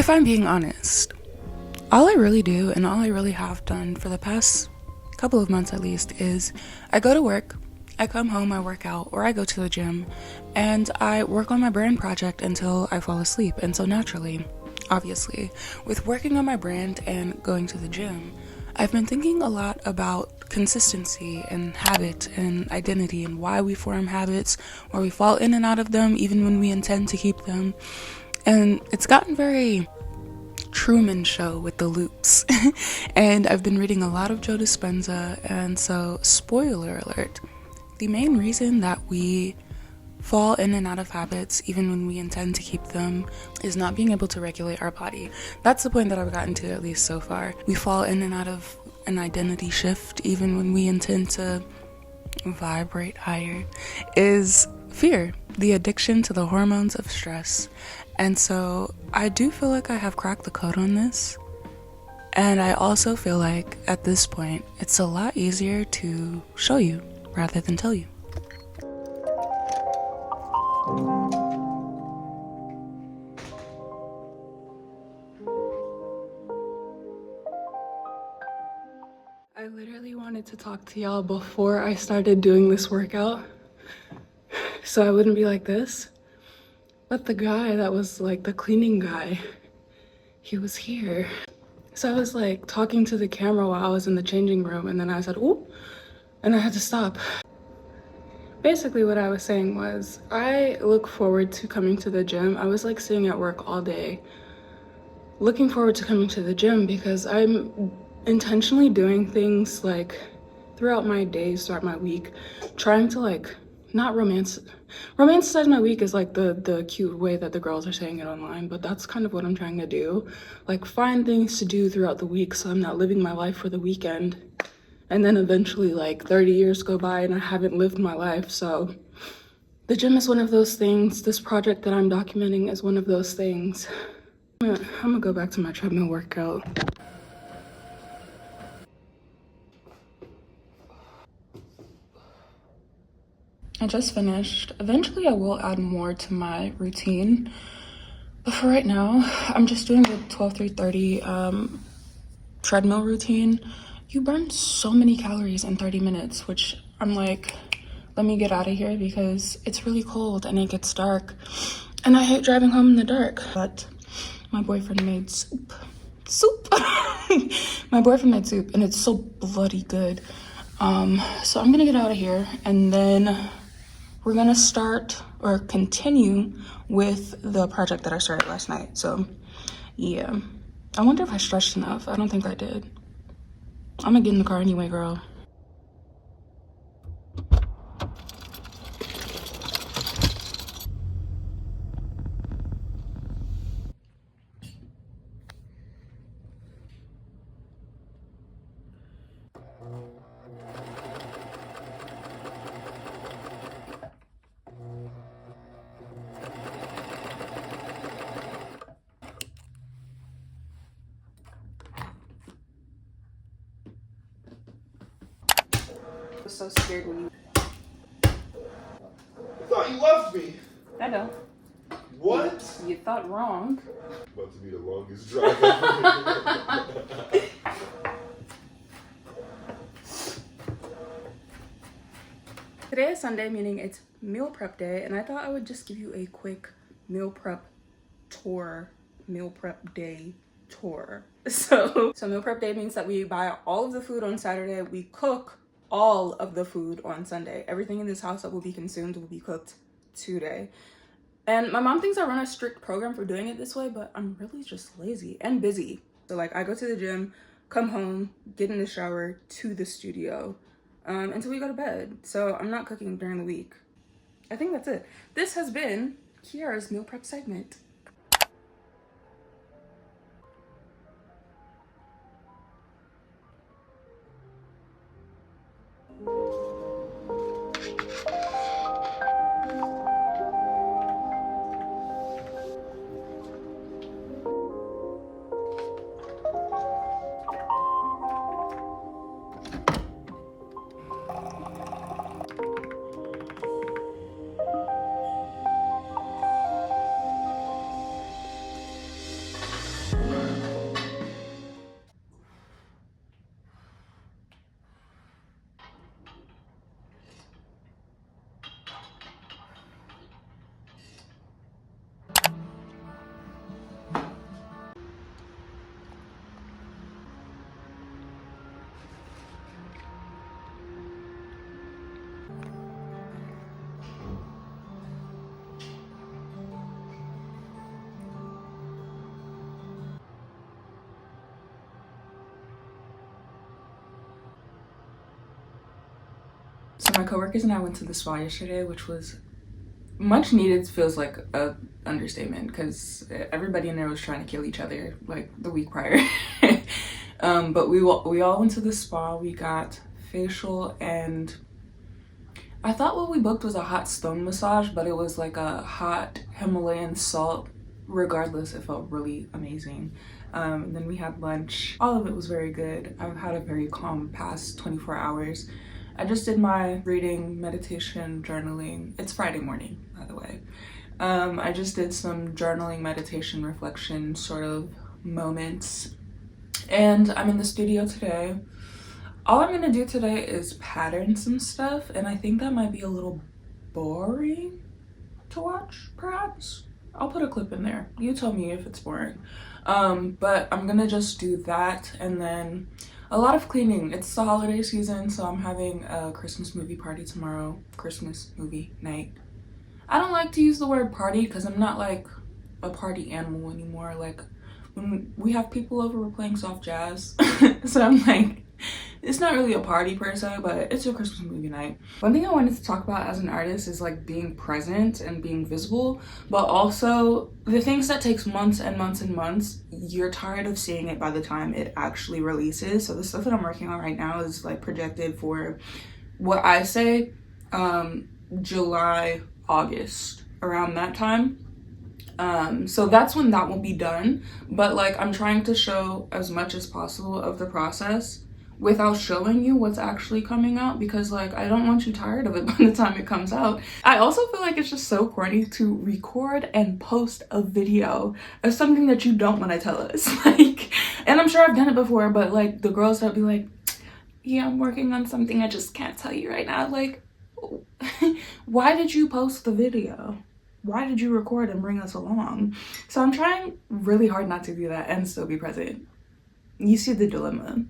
If I'm being honest, all I really do and all I really have done for the past couple of months at least is I go to work, I come home, I work out, or I go to the gym, and I work on my brand project until I fall asleep. And so naturally, obviously, with working on my brand and going to the gym, I've been thinking a lot about consistency and habit and identity and why we form habits, where we fall in and out of them even when we intend to keep them. And it's gotten very Truman Show with the loops. And I've been reading a lot of Joe Dispenza, and so spoiler alert, the main reason that we fall in and out of habits even when we intend to keep them is not being able to regulate our body. That's the point that I've gotten to, at least so far. We fall in and out of an identity shift even when we intend to vibrate higher, is fear, the addiction to the hormones of stress. And so I do feel like I have cracked the code on this. And I also feel like at this point, it's a lot easier to show you rather than tell you. I literally wanted to talk to y'all before I started doing this workout, so I wouldn't be like this. But the guy that was like the cleaning guy, he was here. So I was like talking to the camera while I was in the changing room, and then I said, "Ooh," and I had to stop. Basically what I was saying was, I look forward to coming to the gym. I was like sitting at work all day, looking forward to coming to the gym because I'm intentionally doing things like throughout my days, throughout my week, trying to like not romanticize my week is like the cute way that the girls are saying it online, but that's kind of what I'm trying to do. Like find things to do throughout the week so I'm not living my life for the weekend. And then eventually like 30 years go by and I haven't lived my life. So the gym is one of those things. This project that I'm documenting is one of those things. I'm gonna go back to my treadmill workout. I just finished. Eventually I will add more to my routine, but for right now, I'm just doing the 12-3-30 treadmill routine. You burn so many calories in 30 minutes, which I'm like, let me get out of here because it's really cold and it gets dark. And I hate driving home in the dark. But my boyfriend made soup. My boyfriend made soup and it's so bloody good. So I'm gonna get out of here and then we're gonna start or continue with the project that I started last night. So yeah, I wonder if I stretched enough. I don't think I did. I'm gonna get in the car anyway, girl. I was so scared when you... I thought you loved me. I know. What? You thought wrong. About to be the longest drive ever. Today is Sunday, meaning it's meal prep day, and I thought I would just give you a quick meal prep day tour. So meal prep day means that we buy all of the food on Saturday, we cook all of the food on Sunday. Everything in this house that will be consumed will be cooked today. And my mom thinks I run a strict program for doing it this way, but I'm really just lazy and busy. So like I go to the gym, come home, get in the shower, to the studio, until we go to bed. So I'm not cooking during the week. I think that's it. This has been Kiara's meal prep segment. So my coworkers and I went to the spa yesterday, which was much needed. Feels like a understatement because everybody in there was trying to kill each other like the week prior. But we all went to the spa. We got facial, and I thought what we booked was a hot stone massage, but it was like a hot Himalayan salt. Regardless, it felt really amazing. And then we had lunch. All of it was very good. I've had a very calm past 24 hours. I just did my reading, meditation, journaling. It's Friday morning, by the way. I just did some journaling, meditation, reflection sort of moments. And I'm in the studio today. All I'm gonna do today is pattern some stuff, and I think that might be a little boring to watch, perhaps. I'll put a clip in there. You tell me if it's boring. But I'm gonna just do that, and then a lot of cleaning. It's the holiday season, so I'm having a Christmas movie party tomorrow. Christmas movie night. I don't like to use the word party because I'm not like a party animal anymore. Like when we have people over, we're playing soft jazz. So I'm like, it's not really a party per se, but it's a Christmas movie night. One thing I wanted to talk about as an artist is like being present and being visible, but also the things that takes months and months and months, you're tired of seeing it by the time it actually releases. So the stuff that I'm working on right now is like projected for what I say July, August, around that time. So that's when that will be done, but like I'm trying to show as much as possible of the process without showing you what's actually coming out, because like I don't want you tired of it by the time it comes out. I also feel like it's just so corny to record and post a video of something that you don't want to tell us. Like, and I'm sure I've done it before, but like the girls that be like, yeah, I'm working on something, I just can't tell you right now. Like, why did you post the video? Why did you record and bring us along? So I'm trying really hard not to do that and still be present. You see the dilemma.